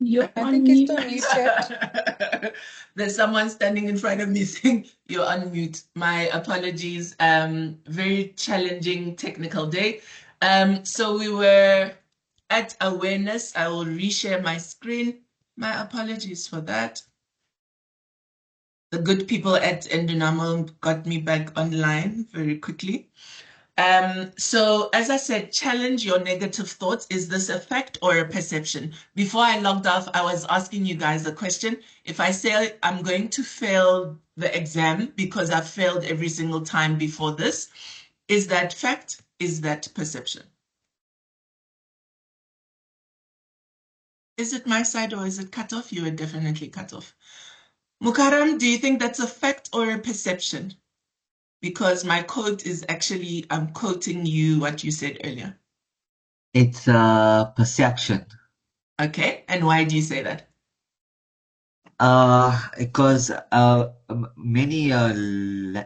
You're I on think it's to mute. reset. There's someone standing in front of me saying you're on mute. My apologies. Very challenging technical day. So we were at awareness. I will reshare my screen. My apologies for that. The good people at Endunamoo got me back online very quickly. So as I said, challenge your negative thoughts. Is this a fact or a perception? Before I logged off, I was asking you guys a question. If I say I'm going to fail the exam because I've failed every single time before this, is that fact? Is that perception? Is it my side or is it cut off? You were definitely cut off. Mukaram, do you think that's a fact or a perception? Because my quote is actually, I'm quoting you what you said earlier. It's a perception. Okay, and why do you say that? Because many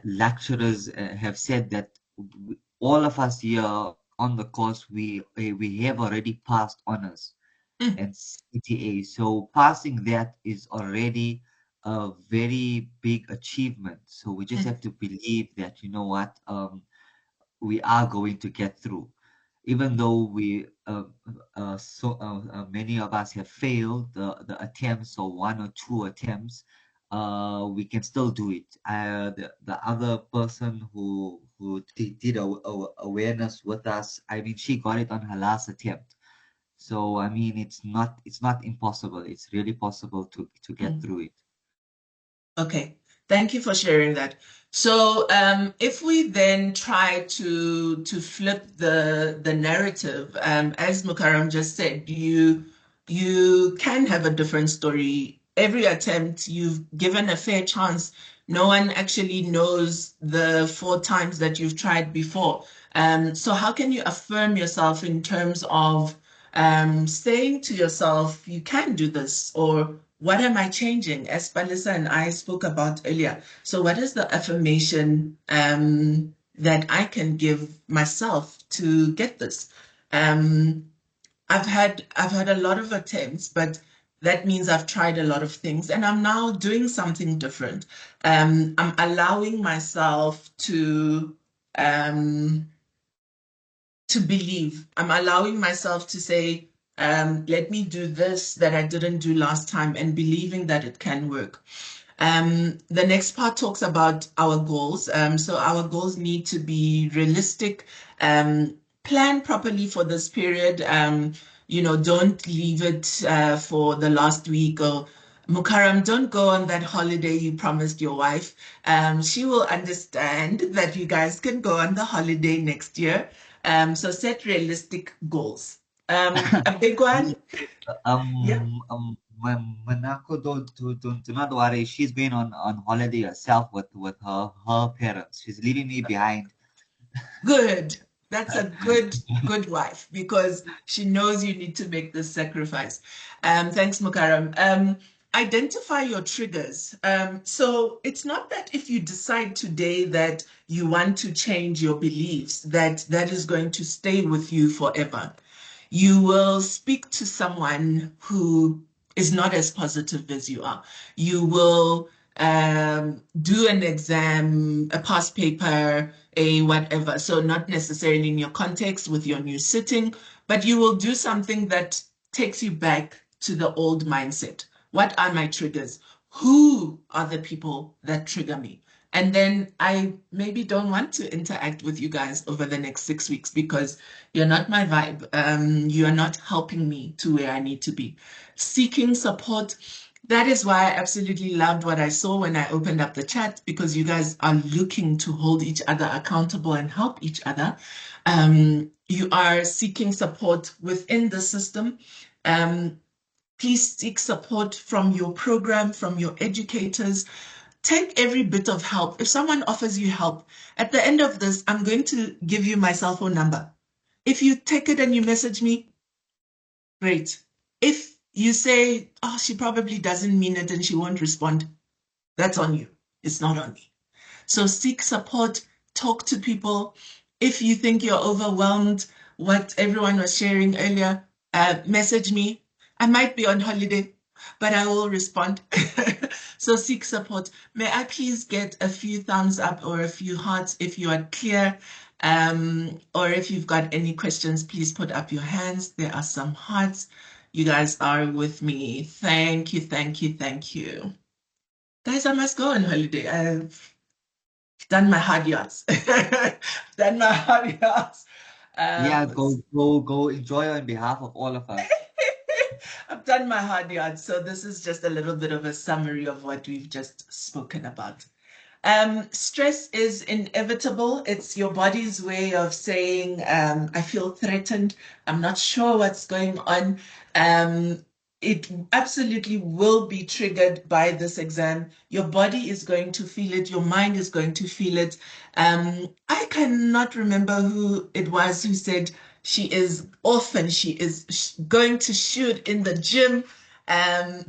lecturers have said that all of us here on the course we have already passed honors and CTA. So passing that is already a very big achievement. So we just have to believe that, you know what, we are going to get through. Even though many of us have failed the attempts or one or two attempts, we can still do it. The other person who did awareness with us, I mean, she got it on her last attempt. So I mean, it's not impossible. It's really possible to get through it. Okay, thank you for sharing that. So if we then try to flip the narrative, as Mukaram just said, you can have a different story. Every attempt, you've given a fair chance. No one actually knows the 4 times that you've tried before. So how can you affirm yourself in terms of saying to yourself, you can do this, or what am I changing? As Palisa and I spoke about earlier. So, what is the affirmation that I can give myself to get this? Um, I've had a lot of attempts, but that means I've tried a lot of things, and I'm now doing something different. I'm allowing myself um, to believe. I'm allowing myself to say, let me do this that I didn't do last time, and believing that it can work. The next part talks about our goals. So our goals need to be realistic, plan properly for this period. Don't leave it for the last week or Mukaram, don't go on that holiday you promised your wife. She will understand that you guys can go on the holiday next year. So set realistic goals. A big one. Yeah. Manako, do not worry. She's been on holiday herself with her parents. She's leaving me behind. Good. That's a good wife because she knows you need to make this sacrifice. Thanks, Mukaram. Identify your triggers. So it's not that if you decide today that you want to change your beliefs, that is going to stay with you forever. You will speak to someone who is not as positive as you are. You will do an exam, a past paper, a whatever. So not necessarily in your context with your new sitting, but you will do something that takes you back to the old mindset. What are my triggers? Who are the people that trigger me? And then I maybe don't want to interact with you guys over the next 6 weeks because you're not my vibe. You are not helping me to where I need to be. Seeking support. That is why I absolutely loved what I saw when I opened up the chat because you guys are looking to hold each other accountable and help each other. You are seeking support within the system. Please seek support from your program, from your educators. Take every bit of help. If someone offers you help, at the end of this, I'm going to give you my cell phone number. If you take it and you message me, great. If you say, oh, she probably doesn't mean it and she won't respond, that's on you. It's not on me. So seek support, talk to people. If you think you're overwhelmed, what everyone was sharing earlier, message me. I might be on holiday, but I will respond. So seek support. May I please get a few thumbs up or a few hearts if you are clear? Or if you've got any questions, please put up your hands. There are some hearts. You guys are with me. Thank you, thank you, thank you. Guys, I must go on holiday. I've done my hard yards. Done my hard yards. Yeah, go enjoy on behalf of all of us. I've done my hard yards, so this is just a little bit of a summary of what we've just spoken about. Stress is inevitable. It's your body's way of saying, I feel threatened. I'm not sure what's going on. It absolutely will be triggered by this exam. Your body is going to feel it. Your mind is going to feel it. I cannot remember who it was who said she is often, she is going to shoot in the gym.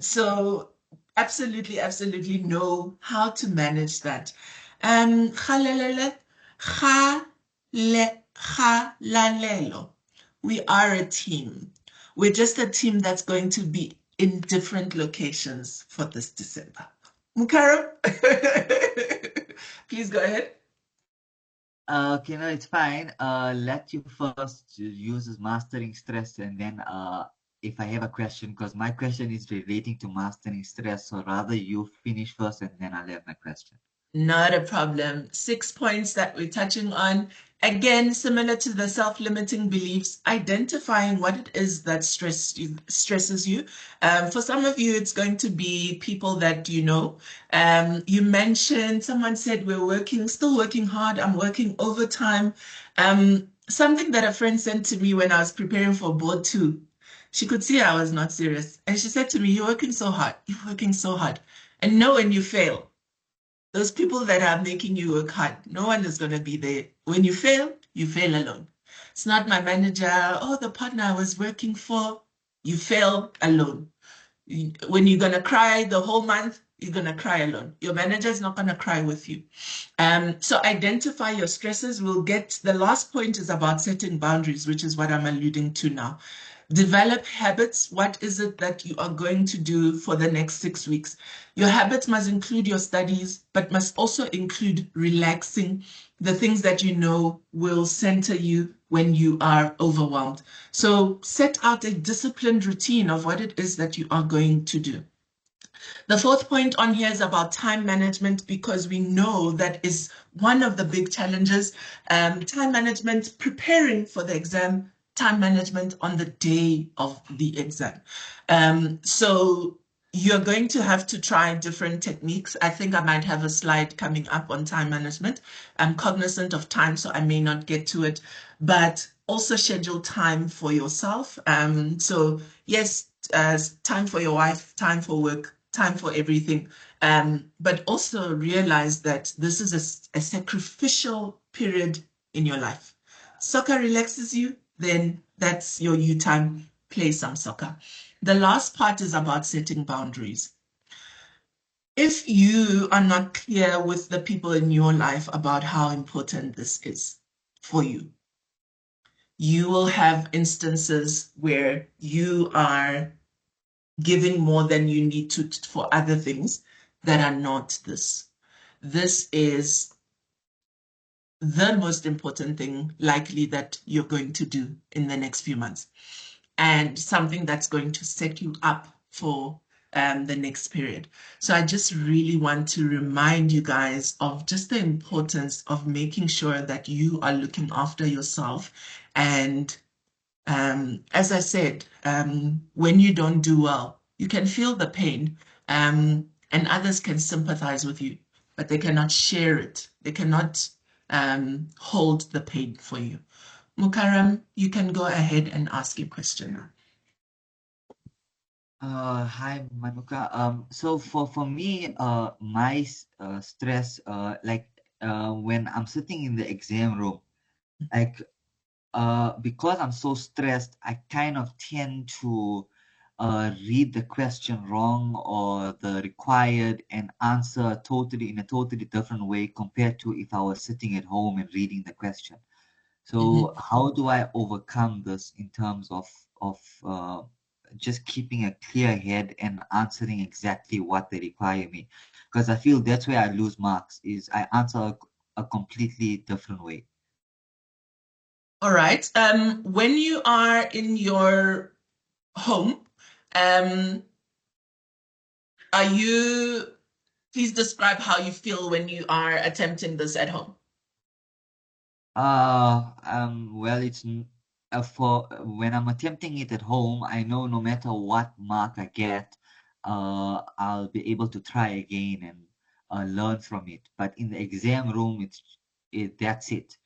So absolutely, absolutely know how to manage that. Galalele, galalelo. We are a team. We're just a team that's going to be in different locations for this December. Mukaram, please go ahead. Okay, no, it's fine. Let you first use this mastering stress, and then if I have a question, because my question is relating to mastering stress, so rather you finish first, and then I'll have my question. Not a problem. 6 points that we're touching on. Again, similar to the self-limiting beliefs, identifying what it is that stresses you. For some of you, it's going to be people that you know. You mentioned, someone said, still working hard. I'm working overtime. Something that a friend sent to me when I was preparing for board 2. She could see I was not serious. And she said to me, you're working so hard. You're working so hard. And know when you fail. Those people that are making you work hard, no one is going to be there. When you fail alone. It's not my manager, the partner I was working for. You fail alone. When you're going to cry the whole month, you're going to cry alone. Your manager is not going to cry with you. So identify your stresses. The last point is about setting boundaries, which is what I'm alluding to now. Develop habits. What is it that you are going to do for the next 6 weeks? Your habits must include your studies, but must also include relaxing, the things that you know will center you when you are overwhelmed. So set out a disciplined routine of what it is that you are going to do. The fourth point on here is about time management, because we know that is one of the big challenges. Time management, preparing for the exam, time management on the day of the exam. So you're going to have to try different techniques. I think I might have a slide coming up on time management. I'm cognizant of time, so I may not get to it, but also schedule time for yourself. So yes, time for your wife, time for work, time for everything. But also realize that this is a sacrificial period in your life. Soccer relaxes you, then that's your you time. Play some soccer. The last part is about setting boundaries. If you are not clear with the people in your life about how important this is for you, you will have instances where you are giving more than you need to for other things that are not this. This is the most important thing likely that you're going to do in the next few months, and something that's going to set you up for the next period. So I just really want to remind you guys of just the importance of making sure that you are looking after yourself. And as I said, when you don't do well, you can feel the pain, and others can sympathize with you, but they cannot share it. They cannot hold the pain for you. Mukaram, you can go ahead and ask your question now. Hi, Manuka. So for me, my stress, when I'm sitting in the exam room, like because I'm so stressed, I kind of tend to read the question wrong or the required and answer totally in a totally different way compared to if I was sitting at home and reading the question. So how do I overcome this in terms of just keeping a clear head and answering exactly what they require me. Because I feel that's where I lose marks, is I answer a completely different way. All right. When you are in your home, um, are you, please describe how you feel when you are attempting this at home. Well, for when I'm attempting it at home, I know no matter what mark I get, I'll be able to try again and learn from it. But in the exam room, that's it.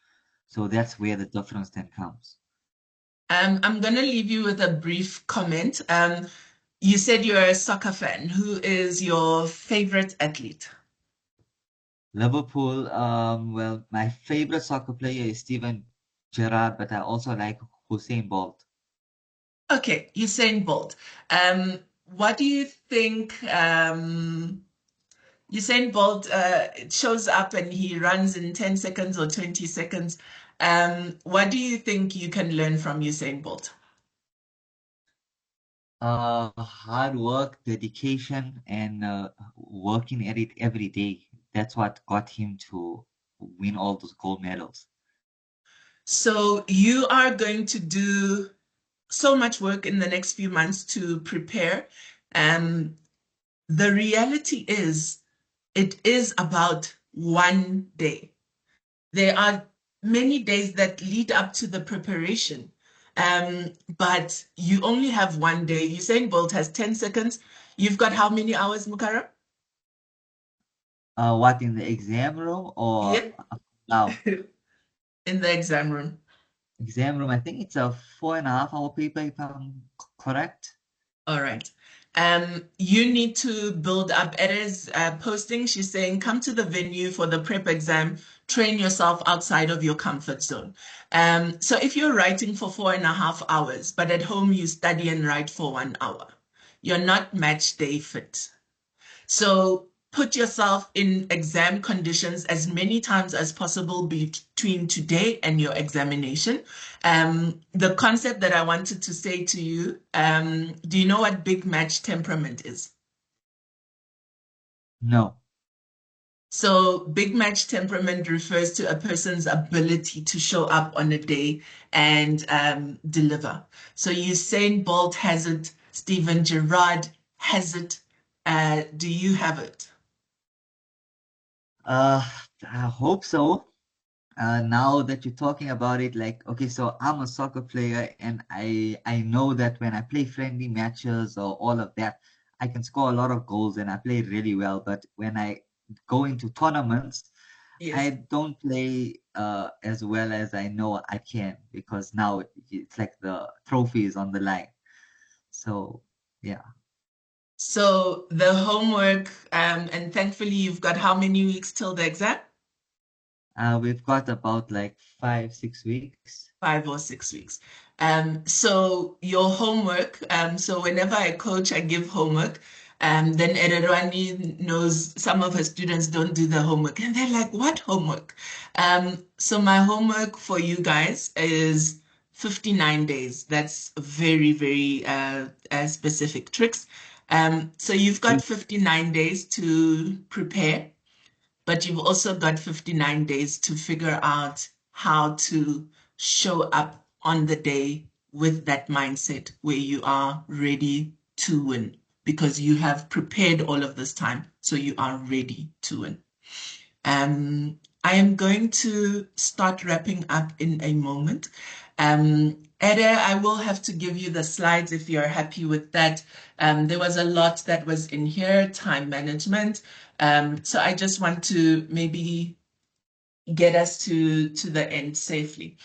So that's where the difference then comes. I'm going to leave you with a brief comment. You said you're a soccer fan. Who is your favorite athlete? Liverpool, well, my favorite soccer player is Steven Gerrard, but I also like Usain Bolt. Okay, Usain Bolt. What do you think? Usain Bolt shows up and he runs in 10 seconds or 20 seconds. What do you think you can learn from Usain Bolt? Hard work, dedication, and working at it every day. That's what got him to win all those gold medals. So you are going to do so much work in the next few months to prepare. Um, the reality is, it is about one day. There are many days that lead up to the preparation, but you only have one day. Usain Bolt has 10 seconds. You've got how many hours, Mukara? What in the exam room or Yep, now? in the exam room. Exam room, I think it's a 4.5 hour paper if I'm correct. All right. You need to build up. Eda's posting. She's saying, come to the venue for the prep exam. Train yourself outside of your comfort zone. So if you're writing for 4.5 hours, but at home you study and write for 1 hour, you're not match day fit. So put yourself in exam conditions as many times as possible between today and your examination. The concept that I wanted to say to you, do you know what big match temperament is? No. So big match temperament refers to a person's ability to show up on a day and deliver. So Usain Bolt has it, Steven Gerrard has it. Do you have it? Uh, I hope so. Now that you're talking about it, like, okay, so I'm a soccer player and I know that when I play friendly matches or all of that, I can score a lot of goals and I play really well. But when I go into tournaments, Yes. I don't play as well as I know I can because now it's like the trophy is on the line. So yeah, So the homework, and thankfully you've got how many weeks till the exam? we've got about like 5, 6 weeks. 5 or 6 weeks. So your homework, so whenever I coach, I give homework. Then Ererwani knows some of her students don't do the homework, and they're like, "What homework?" So my homework for you guys is 59 days. That's very, very specific tricks. So you've got 59 days to prepare, but you've also got 59 days to figure out how to show up on the day with that mindset where you are ready to win because you have prepared all of this time, so you are ready to win. I am going to start wrapping up in a moment. Ede, I will have to give you the slides if you're happy with that. There was a lot that was in here, time management. So I just want to maybe get us to the end safely.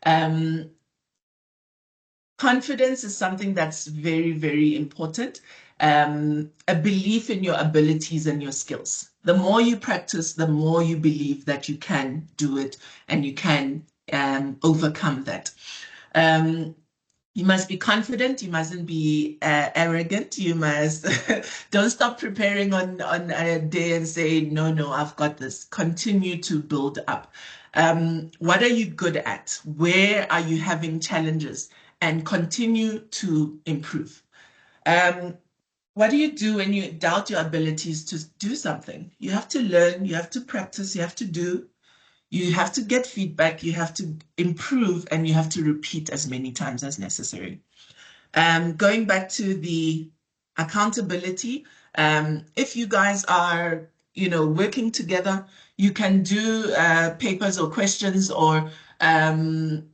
Um, Confidence is something that's very, very important. A belief in your abilities and your skills. The more you practice, the more you believe that you can do it and you can overcome that. Um, you must be confident. You mustn't be arrogant. You must don't stop preparing on a day and say, no, no, I've got this. Continue to build up. What are you good at? Where are you having challenges? And continue to improve. Um, what do you do when you doubt your abilities to do something? You have to learn, you have to practice, you have to do, you have to get feedback, you have to improve, and you have to repeat as many times as necessary. Going back to the accountability, if you guys are, working together, you can do papers or questions or um,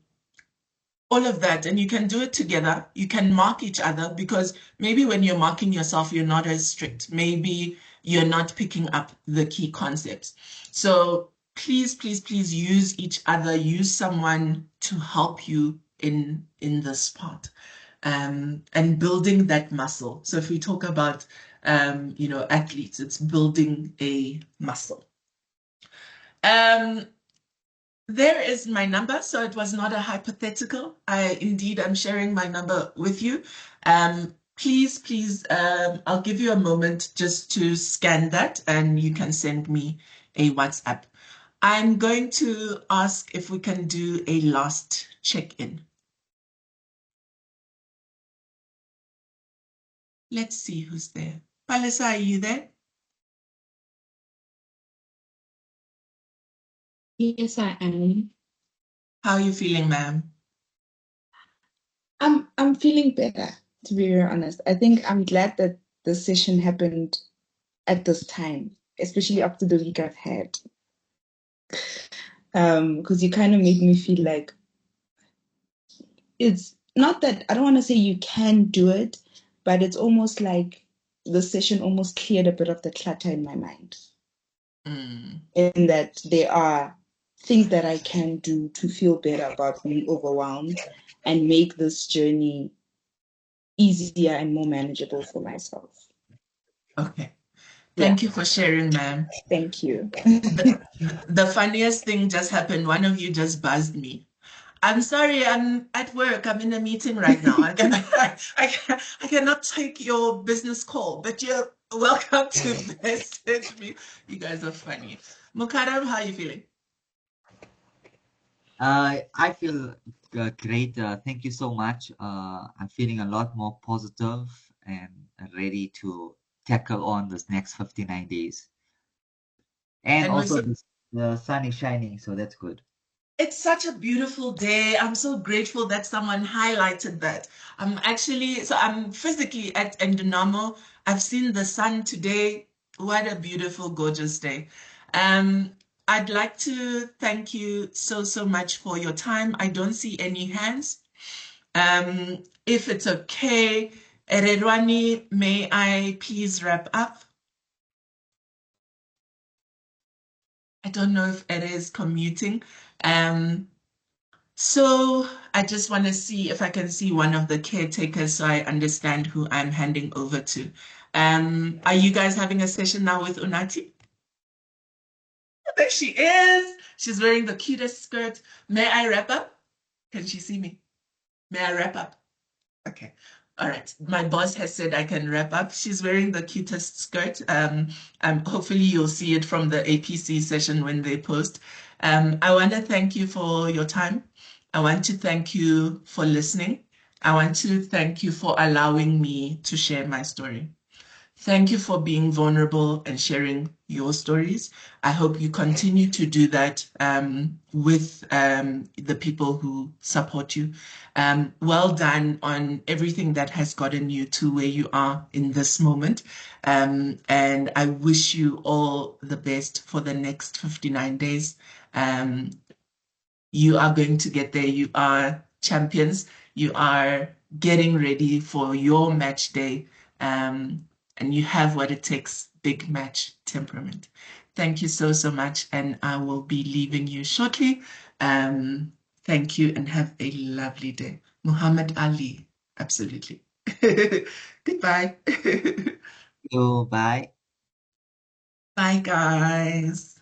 all of that, and you can do it together. You can mark each other because maybe when you're marking yourself, you're not as strict. Maybe you're not picking up the key concepts. So please, please, please use each other. Use someone to help you in this part, and building that muscle. So if we talk about athletes, it's building a muscle. Um, there is my number, so it was not a hypothetical. I'm sharing my number with you. Please, please, I'll give you a moment just to scan that and you can send me a WhatsApp. I'm going to ask if we can do a last check-in. Let's see who's there. Palisa, are you there? Yes, I am. How are you feeling, ma'am? I'm feeling better, to be very honest. I think I'm glad that the session happened at this time, especially after the week I've had. Because you kind of made me feel like it's not that I don't want to say you can do it, but it's almost like the session almost cleared a bit of the clutter in my mind. In that there are things that I can do to feel better about being overwhelmed and make this journey easier and more manageable for myself. Okay. Yeah, Thank you for sharing, ma'am. thank you. The funniest thing just happened. One of you just buzzed me. I'm sorry, I'm at work. I'm in a meeting right now. I cannot take your business call, but you're welcome to message me. You guys are funny. Mukaram, how are you feeling? I feel great. Thank you so much. I'm feeling a lot more positive and ready to tackle on this next 59 days. And And we're also, so the sun is shining, so that's good. It's such a beautiful day. I'm so grateful that someone highlighted that. I'm physically at Endunamoo. I've seen the sun today. What a beautiful, gorgeous day. Um, I'd like to thank you so, so much for your time. I don't see any hands. If it's okay, Ererwani, may I please wrap up? I don't know if Ere is commuting. Um, So I just want to see if I can see one of the caretakers so I understand who I'm handing over to. Are you guys having a session now with Unati? There she is. She's wearing the cutest skirt. May I wrap up? Can she see me? May I wrap up? Okay. All right. My boss has said I can wrap up. She's wearing the cutest skirt. Hopefully you'll see it from the APC session when they post. I want to thank you for your time. I want to thank you for listening. I want to thank you for allowing me to share my story. Thank you for being vulnerable and sharing your stories. I hope you continue to do that with the people who support you. Well done on everything that has gotten you to where you are in this moment. And I wish you all the best for the next 59 days. Um, you are going to get there. You are champions. You are getting ready for your match day. And you have what it takes, big match temperament. Thank you so, so much. And I will be leaving you shortly. Thank you and have a lovely day. Muhammad Ali, absolutely. Goodbye. So, bye. Bye, guys.